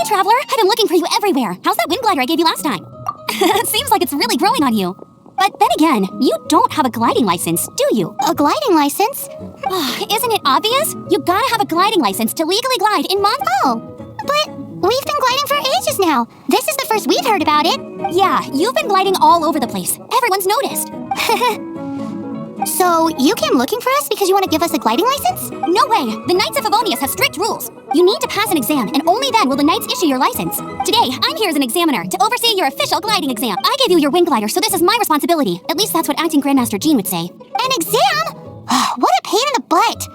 Traveler, I've been looking for you everywhere. How's that wind glider I gave you last time? Seems like it's really growing on you. But then again, you don't have a gliding license, do you? A gliding license? Isn't it obvious? You gotta have a gliding license to legally glide in Mon— Oh, but we've been gliding for ages now. This is the first we've heard about it. Yeah, you've been gliding all over the place. Everyone's noticed. So, you came looking for us because you want to give us a gliding license? No way! The Knights of Favonius have strict rules. You need to pass an exam, and only then will the Knights issue your license. Today, I'm here as an examiner to oversee your official gliding exam. I gave you your wind glider, so this is my responsibility. At least that's what Acting Grandmaster Jean would say. An exam? What a pain in the butt!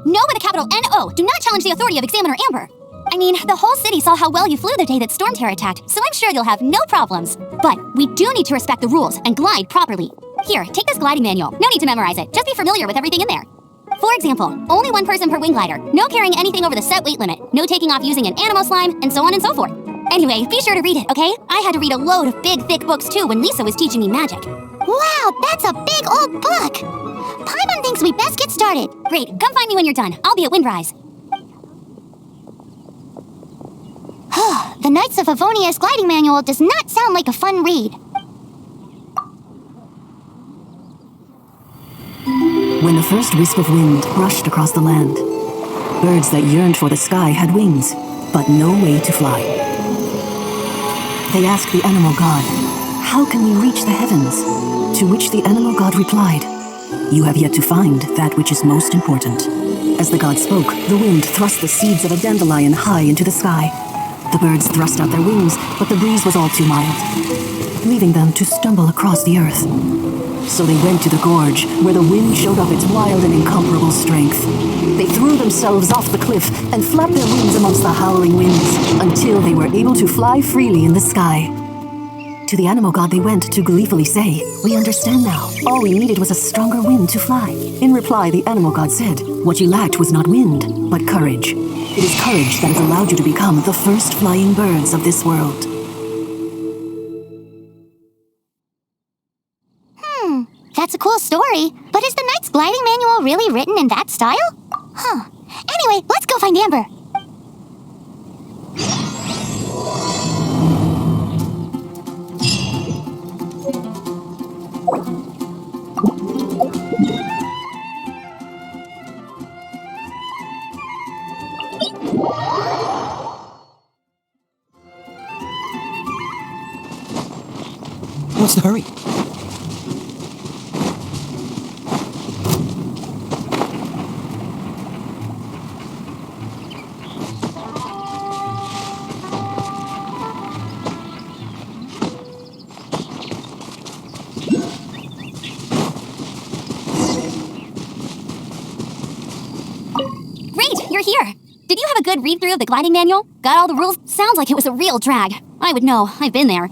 No with a capital N-O. Do not challenge the authority of Examiner Amber. I mean, the whole city saw how well you flew the day that Storm Terror attacked, so I'm sure you'll have no problems. But we do need to respect the rules and glide properly. Here, take this gliding manual. No need to memorize it. Just be familiar with everything in there. For example, only one person per wing glider, no carrying anything over the set weight limit, no taking off using an animal slime, and so on and so forth. Anyway, be sure to read it, okay? I had to read a load of big, thick books too when Lisa was teaching me magic. Wow, that's a big old book! Paimon thinks we best get started. Great, come find me when you're done. I'll be at Windrise. The Knights of Favonius gliding manual does not sound like a fun read. When the first wisp of wind brushed across the land, birds that yearned for the sky had wings, but no way to fly. They asked the animal god, "How can we reach the heavens?" To which the animal god replied, "You have yet to find that which is most important." As the god spoke, the wind thrust the seeds of a dandelion high into the sky. The birds thrust out their wings, but the breeze was all too mild, leaving them to stumble across the earth. So they went to the gorge, where the wind showed up its wild and incomparable strength. They threw themselves off the cliff and flapped their wings amongst the howling winds, until they were able to fly freely in the sky. To the animal god they went to gleefully say, "We understand now. All we needed was a stronger wind to fly." In reply, the animal god said, "What you lacked was not wind, but courage. It is courage that has allowed you to become the first flying birds of this world." That's a cool story, but is the Knight's gliding manual really written in that style? Anyway, let's go find Amber. What's the hurry? Great, you're here. Did you have a good read-through of the gliding manual? Got all the rules? Sounds like it was a real drag. I would know, I've been there.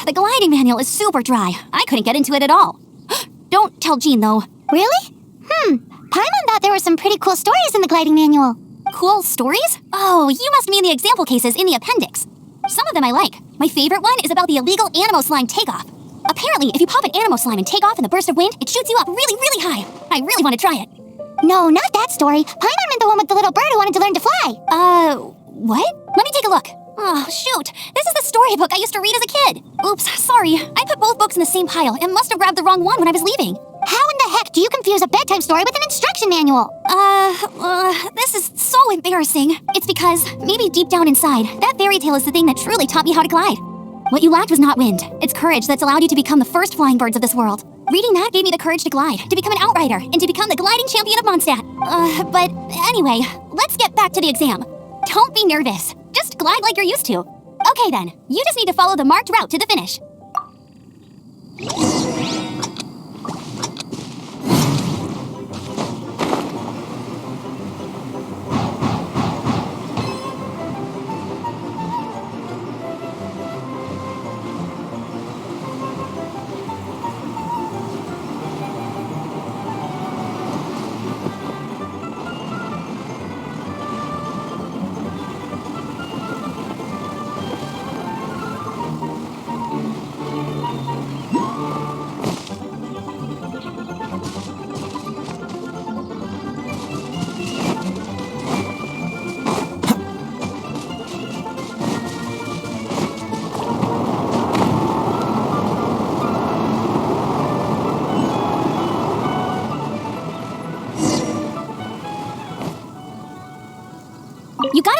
The gliding manual is super dry. I couldn't get into it at all. Don't tell Jean, though. Really? Paimon thought there were some pretty cool stories in the gliding manual. Cool stories? Oh, you must mean the example cases in the appendix. Some of them I like. My favorite one is about the illegal Animo Slime takeoff. Apparently, if you pop an Animo Slime and take off in the burst of wind, it shoots you up really, really high. I really want to try it. No, not that story. Paimon meant the one with the little bird who wanted to learn to fly. What? Let me take a look. Oh, shoot. This is the storybook I used to read as a kid. Oops, sorry. I put both books in the same pile and must have grabbed the wrong one when I was leaving. How in the heck do you confuse a bedtime story with an instruction manual? This is so embarrassing. It's because, maybe deep down inside, that fairy tale is the thing that truly taught me how to glide. What you lacked was not wind. It's courage that's allowed you to become the first flying birds of this world. Reading that gave me the courage to glide, to become an outrider, and to become the gliding champion of Mondstadt. But anyway, let's get back to the exam. Don't be nervous. Just glide like you're used to. Okay then, you just need to follow the marked route to the finish.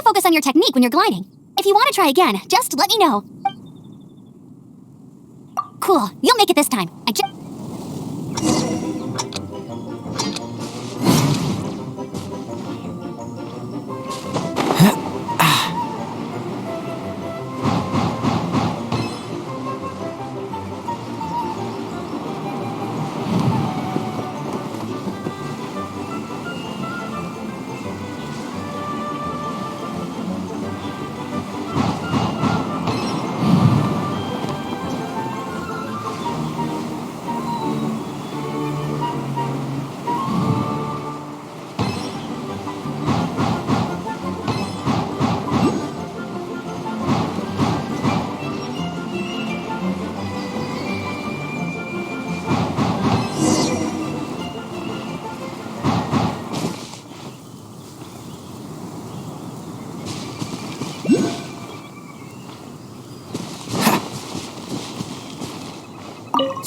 focus on your technique when you're gliding. If you want to try again, just let me know. Cool, you'll make it this time.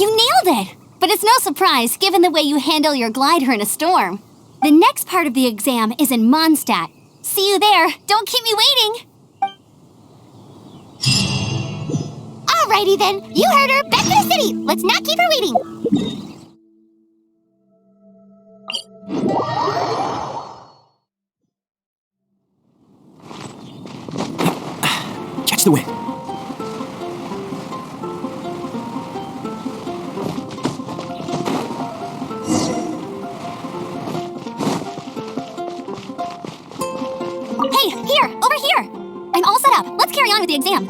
You nailed it! But it's no surprise, given the way you handle your glider in a storm. The next part of the exam is in Mondstadt. See you there. Don't keep me waiting. Alrighty then, you heard her. Back to the city. Let's not keep her waiting. Catch the wind. Hey, here! Over here! I'm all set up. Let's carry on with the exam.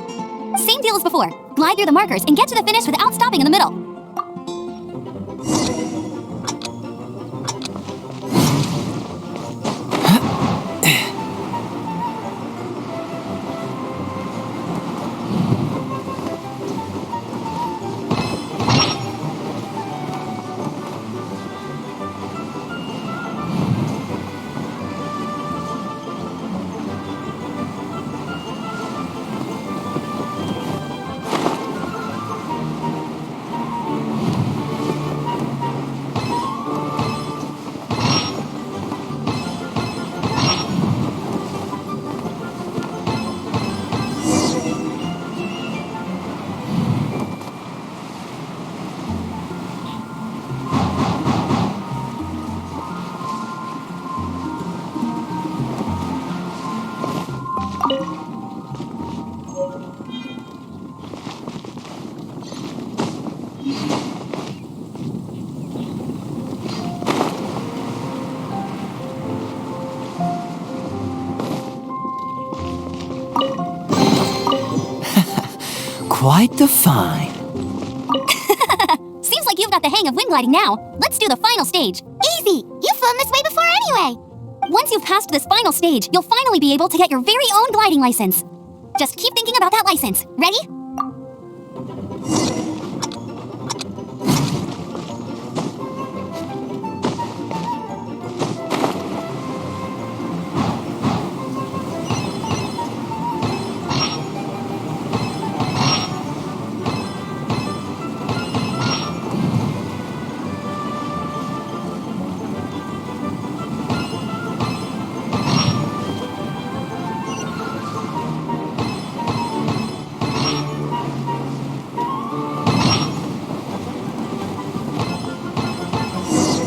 Same deal as before. Glide through the markers and get to the finish without stopping in the middle. Quite the find. Seems like you've got the hang of wind gliding now. Let's do the final stage. Easy. You've flown this way before anyway. Once you've passed this final stage, you'll finally be able to get your very own gliding license. Just keep thinking about that license. Ready?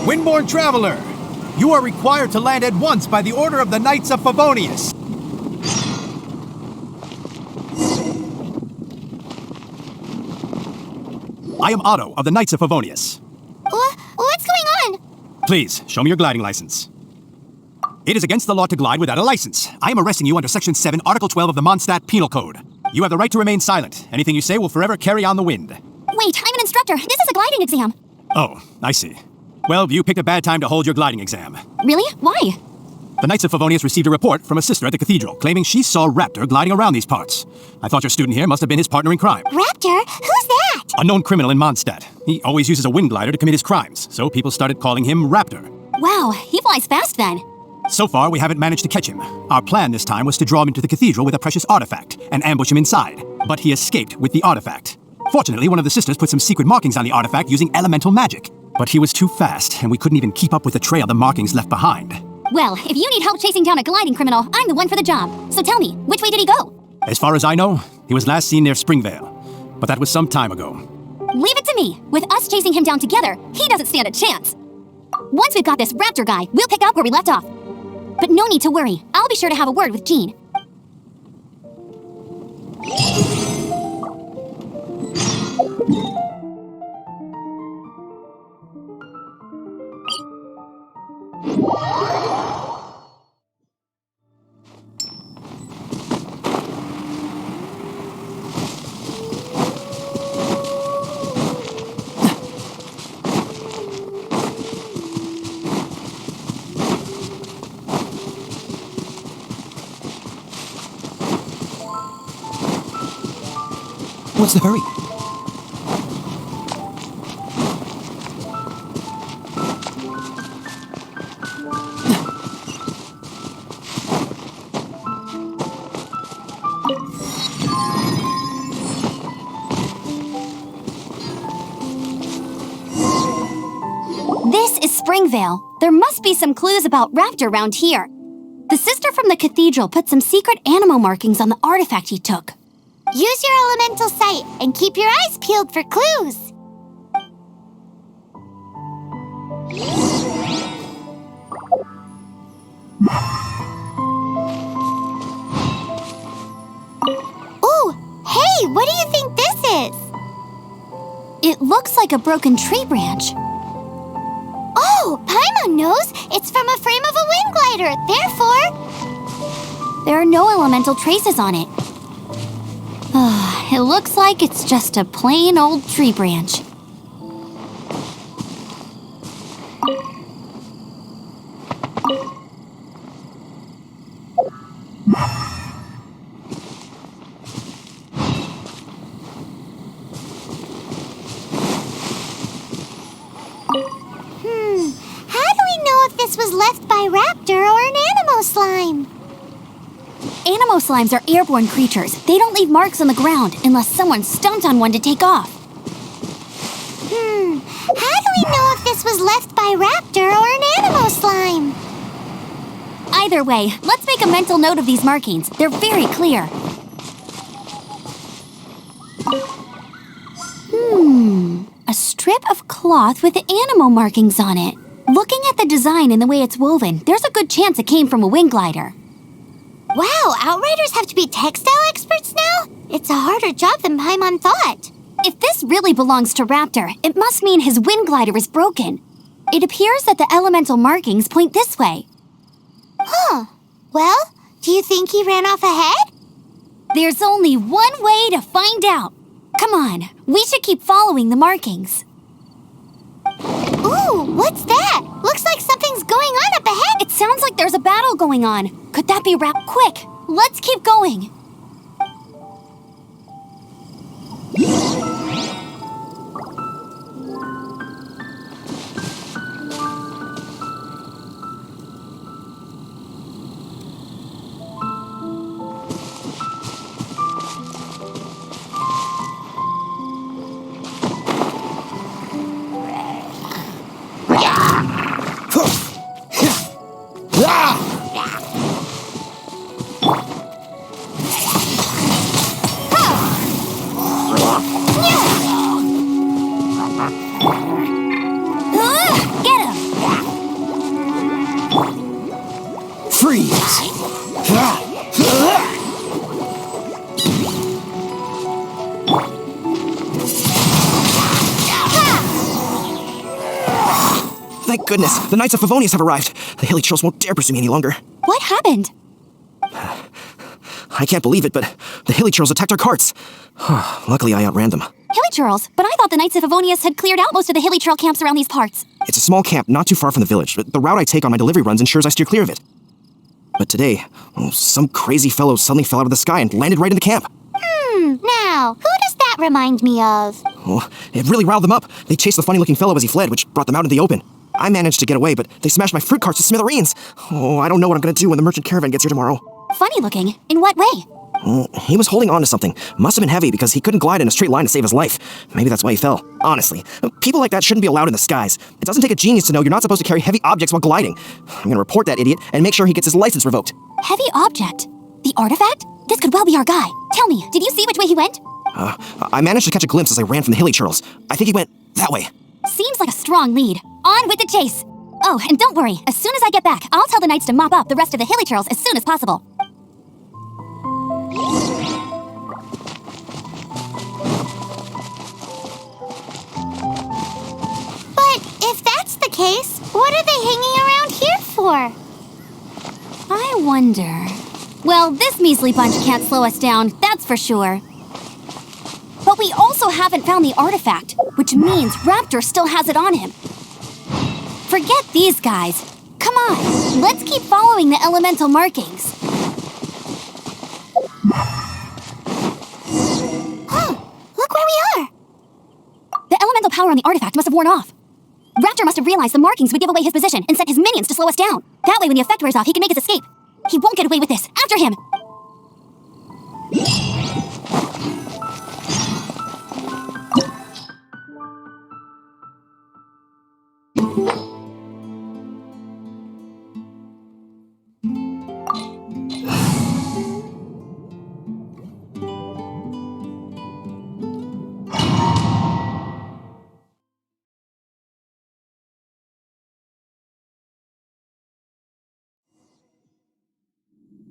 Windborne Traveler, you are required to land at once by the order of the Knights of Favonius. I am Otto of the Knights of Favonius. What's going on? Please, show me your gliding license. It is against the law to glide without a license. I am arresting you under Section 7, Article 12 of the Mondstadt Penal Code. You have the right to remain silent. Anything you say will forever carry on the wind. Wait, I'm an instructor. This is a gliding exam. Oh, I see. Well, you picked a bad time to hold your gliding exam. Really? Why? The Knights of Favonius received a report from a sister at the cathedral claiming she saw Raptor gliding around these parts. I thought your student here must have been his partner in crime. Raptor? Who's that? A known criminal in Mondstadt. He always uses a wind glider to commit his crimes, so people started calling him Raptor. Wow, he flies fast then. So far, we haven't managed to catch him. Our plan this time was to draw him into the cathedral with a precious artifact and ambush him inside. But he escaped with the artifact. Fortunately, one of the sisters put some secret markings on the artifact using elemental magic. But he was too fast, and we couldn't even keep up with the trail the markings left behind. Well, if you need help chasing down a gliding criminal, I'm the one for the job. So tell me, which way did he go? As far as I know, he was last seen near Springvale. But that was some time ago. Leave it to me. With us chasing him down together, he doesn't stand a chance. Once we've got this raptor guy, we'll pick up where we left off. But no need to worry. I'll be sure to have a word with Jean. What's the hurry? This is Springvale. There must be some clues about raptor around here. The sister from the cathedral put some secret animal markings on the artifact he took. Use your elemental sight and keep your eyes peeled for clues. Ooh, hey, what do you think this is? It looks like a broken tree branch. Oh, Paimon knows. It's from a frame of a wind glider. Therefore, There are no elemental traces on it. It looks like it's just a plain old tree branch. how do we know if this was left by raptor or an animo slime? Animo slimes are airborne creatures. They don't leave marks on the ground unless someone stomped on one to take off. How do we know if this was left by raptor or an animo slime? Either way, let's make a mental note of these markings. They're very clear. A strip of cloth with animal markings on it. Looking at the design and the way it's woven, there's a good chance it came from a wind glider. Wow, Outriders have to be textile experts now? It's a harder job than Paimon thought. If this really belongs to Raptor, it must mean his wind glider is broken. It appears that the elemental markings point this way. Huh. Well, do you think he ran off ahead? There's only one way to find out. Come on, we should keep following the markings. Ooh, what's that? Looks like something's going on up ahead. It sounds like there's a battle going on. Could that be Quick, let's keep going. Get him! Freeze! Thank goodness, the Knights of Favonius have arrived. The Hilly Churls won't dare pursue me any longer. What happened? I can't believe it, but the Hilly Churls attacked our carts. Luckily, I outran them. Hilly Churls, but I thought the Knights of Favonius had cleared out most of the Hilly Churl camps around these parts. It's a small camp not too far from the village. The route I take on my delivery runs ensures I steer clear of it. But today, some crazy fellow suddenly fell out of the sky and landed right in the camp. Now, who does that remind me of? Oh, it really riled them up. They chased the funny-looking fellow as he fled, which brought them out in the open. I managed to get away, but they smashed my fruit carts to smithereens. Oh, I don't know what I'm gonna do when the merchant caravan gets here tomorrow. Funny looking. In what way? He was holding on to something. Must have been heavy because he couldn't glide in a straight line to save his life. Maybe that's why he fell. Honestly, people like that shouldn't be allowed in the skies. It doesn't take a genius to know you're not supposed to carry heavy objects while gliding. I'm gonna report that idiot and make sure he gets his license revoked. Heavy object? The artifact? This could well be our guy. Tell me, did you see which way he went? I managed to catch a glimpse as I ran from the hilly turtles. I think he went that way. Seems like a strong lead. On with the chase. Oh, and don't worry. As soon as I get back, I'll tell the knights to mop up the rest of the hilly turtles as soon as possible. But if that's the case, what are they hanging around here for? I wonder... Well, this measly bunch can't slow us down, that's for sure. But we also haven't found the artifact, which means Raptor still has it on him. Forget these guys. Come on, let's keep following the elemental markings. Look where we are. The elemental power on the artifact must have worn off. Raptor must have realized the markings would give away his position and sent his minions to slow us down. That way, when the effect wears off, he can make his escape. He won't get away with this. After him!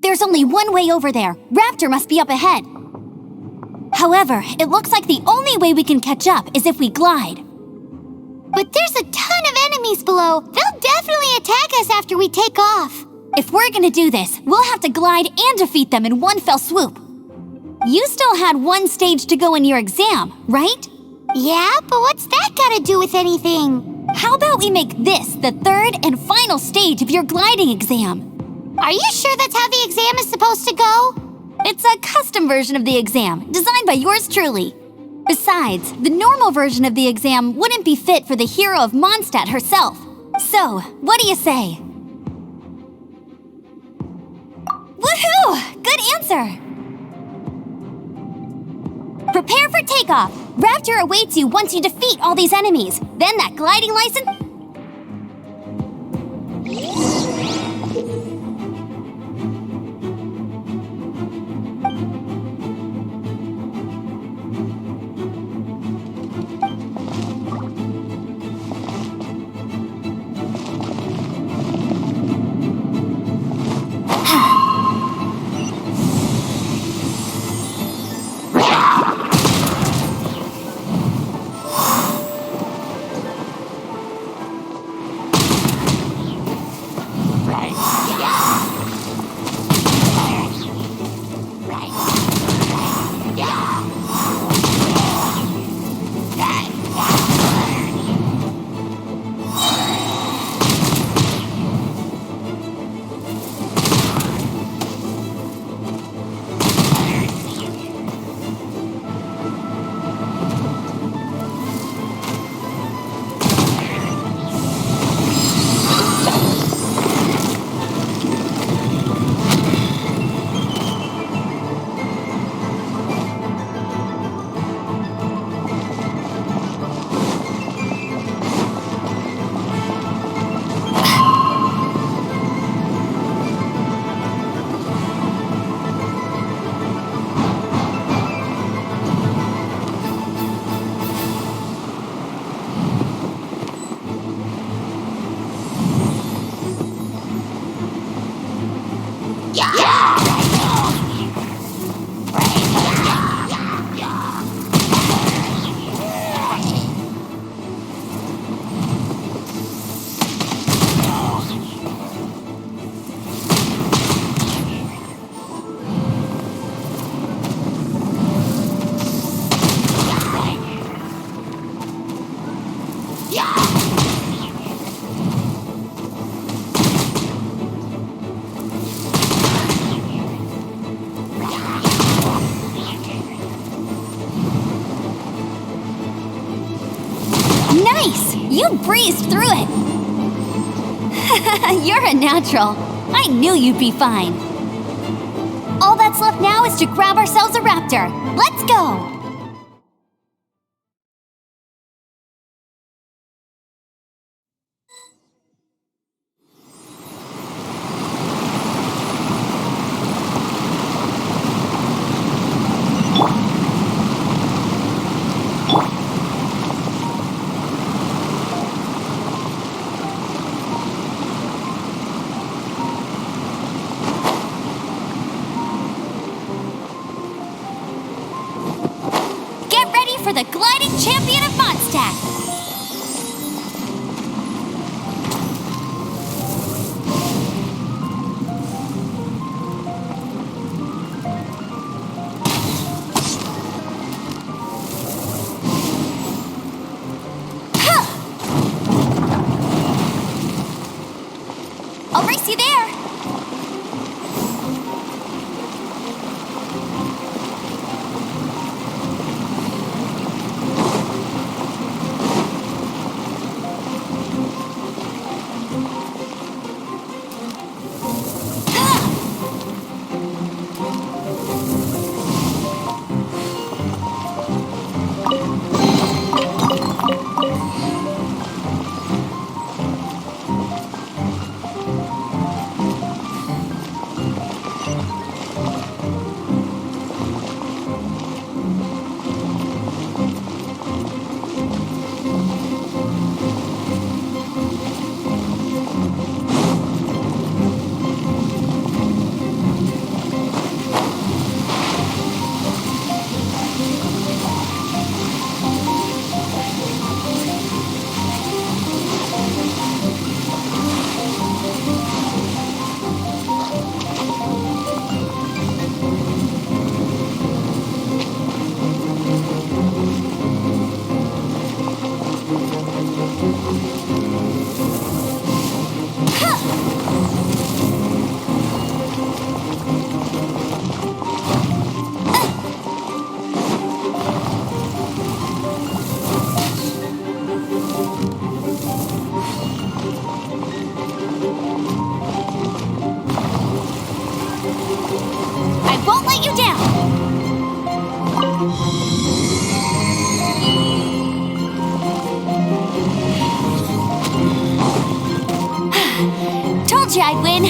There's only one way over there. Raptor must be up ahead. However, it looks like the only way we can catch up is if we glide. But there's a ton of enemies below. They'll definitely attack us after we take off. If we're gonna do this, we'll have to glide and defeat them in one fell swoop. You still had one stage to go in your exam, right? Yeah, but what's that gotta do with anything? How about we make this the third and final stage of your gliding exam? Are you sure that's how the exam is supposed to go? It's a custom version of the exam, designed by yours truly. Besides, the normal version of the exam wouldn't be fit for the hero of Mondstadt herself. So, what do you say? Woohoo! Good answer! Prepare for takeoff! Raptor awaits you once you defeat all these enemies. Then that gliding license... Nice! You breezed through it! You're a natural. I knew you'd be fine. All that's left now is to grab ourselves a raptor. Let's go! Get ready for the gliding champion of Mondstadt! I'll race you there! I won't let you down! Told you I'd win!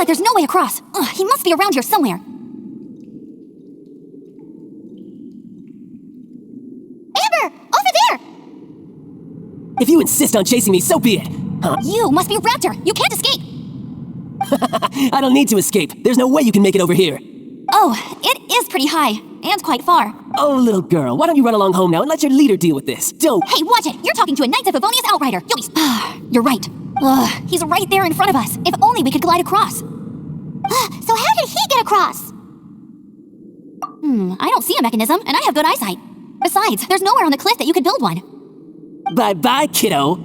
there's no way across. Ugh, he must be around here somewhere. Amber! Over there! If you insist on chasing me, so be it. You must be Raptor. You can't escape. I don't need to escape. There's no way you can make it over here. Oh, it is pretty high. And quite far. Oh, little girl, why don't you run along home now and let your leader deal with this? Don't... Hey, watch it! You're talking to a Knights of Favonius Outrider! You'll be... You're right. Ugh, he's right there in front of us. If only we could glide across. So how did he get across? I don't see a mechanism, and I have good eyesight. Besides, there's nowhere on the cliff that you could build one. Bye-bye, kiddo.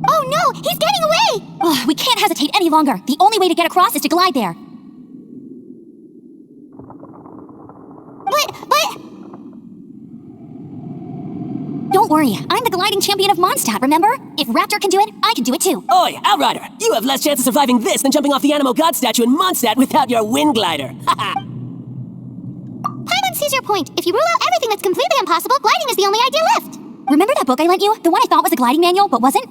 Oh no, he's getting away! Ugh, we can't hesitate any longer. The only way to get across is to glide there. But... Don't worry, I'm the gliding champion of Mondstadt, remember? If Raptor can do it, I can do it too. Oi, Outrider! You have less chance of surviving this than jumping off the Animal God statue in Mondstadt without your wind glider. Haha! Paimon sees your point. If you rule out everything that's completely impossible, gliding is the only idea left. Remember that book I lent you? The one I thought was a gliding manual, but wasn't?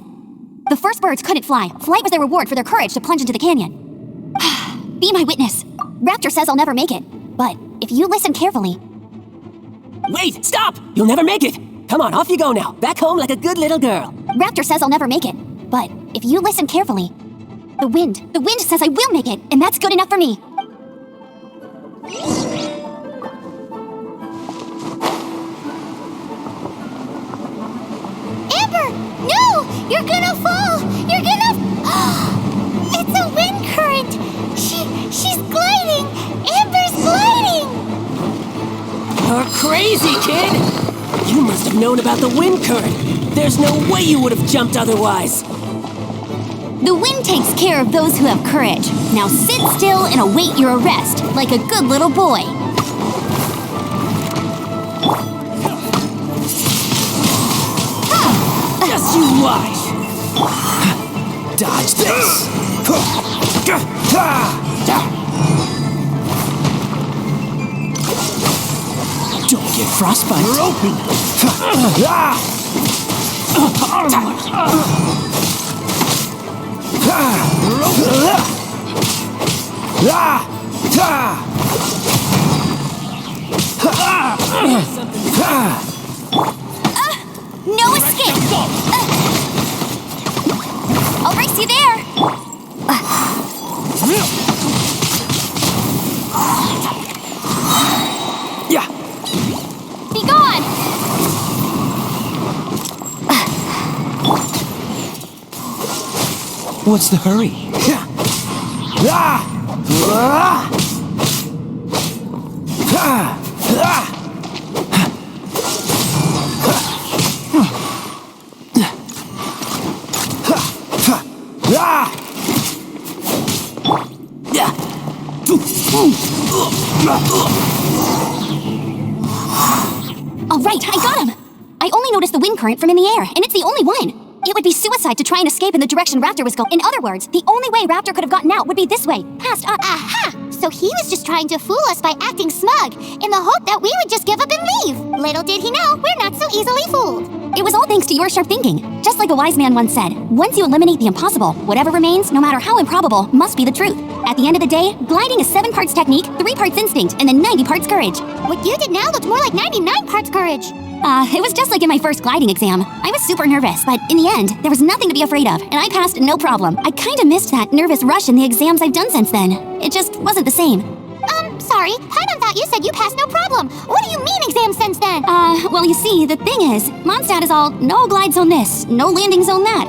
The first birds couldn't fly. Flight was their reward for their courage to plunge into the canyon. Be my witness. Raptor says I'll never make it. But if you listen carefully... Wait! Stop! You'll never make it! Come on, off you go now. Back home like a good little girl. Raptor says I'll never make it. But if you listen carefully... The wind says I will make it, and that's good enough for me. Amber! No! You're gonna fall! You're gonna... It's a wind current! She's gliding! Amber's gliding! You're crazy, kid! You must have known about the wind current. There's no way you would have jumped otherwise. The wind takes care of those who have courage. Now sit still and await your arrest, like a good little boy. Just you watch. Dodge this. Don't get frostbite. You're open. No escape! I'll race you there! Yeah. Be gone! What's the hurry? All right, I got him! I only noticed the wind current from in the air, and it's the only one. It would be suicide to try and escape in the direction Raptor was going. In other words, the only way Raptor could have gotten out would be this way, past Aha! So he was just trying to fool us by acting smug, in the hope that we would just give up and leave. Little did he know, we're not so easily fooled. It was all thanks to your sharp thinking. Just like a wise man once said, once you eliminate the impossible, whatever remains, no matter how improbable, must be the truth. At the end of the day, gliding is 7 parts technique, 3 parts instinct, and then 90 parts courage. What you did now looked more like 99 parts courage. It was just like in my first gliding exam. I was super nervous, but in the end, there was nothing to be afraid of, and I passed no problem. I kinda missed that nervous rush in the exams I've done since then. It just wasn't the same. Sorry, Paimon thought you said you passed no problem. What do you mean exams since then? Well, you see, the thing is, Mondstadt is all no glide zone this, no landing zone that.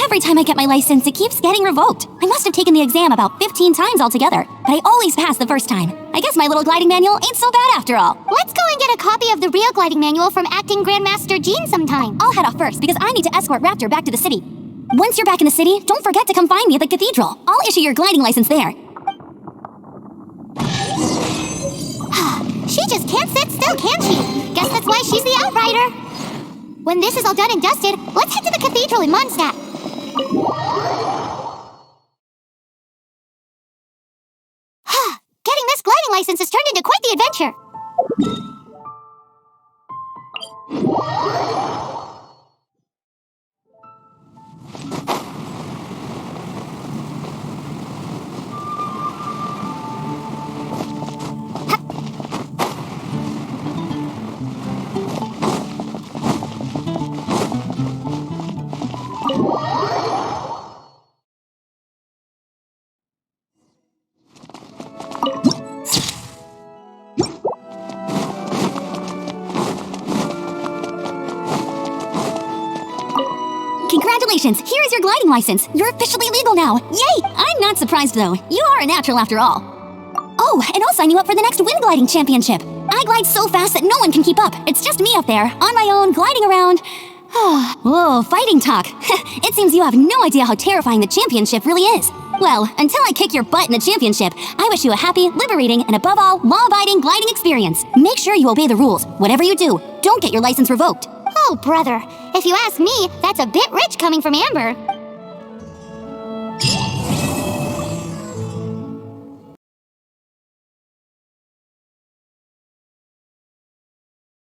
Every time I get my license, it keeps getting revoked. I must have taken the exam about 15 times altogether, but I always pass the first time. I guess my little gliding manual ain't so bad after all. Let's go and get a copy of the real gliding manual from Acting Grandmaster Jean sometime. I'll head off first because I need to escort Raptor back to the city. Once you're back in the city, don't forget to come find me at the cathedral. I'll issue your gliding license there. She just can't sit still, can she? Guess that's why she's the Outrider. When this is all done and dusted, let's head to the cathedral in Mondstadt. Getting this gliding license has turned into quite the adventure. Congratulations! Here is your gliding license. You're officially legal now. Yay! I'm not surprised though. You are a natural after all. Oh, and I'll sign you up for the next wind gliding championship. I glide so fast that no one can keep up. It's just me up there, on my own, gliding around. Whoa, fighting talk. It seems you have no idea how terrifying the championship really is. Well, until I kick your butt in the championship, I wish you a happy, liberating, and above all, law-abiding gliding experience. Make sure you obey the rules. Whatever you do, don't get your license revoked. Oh, brother. If you ask me, that's a bit rich coming from Amber.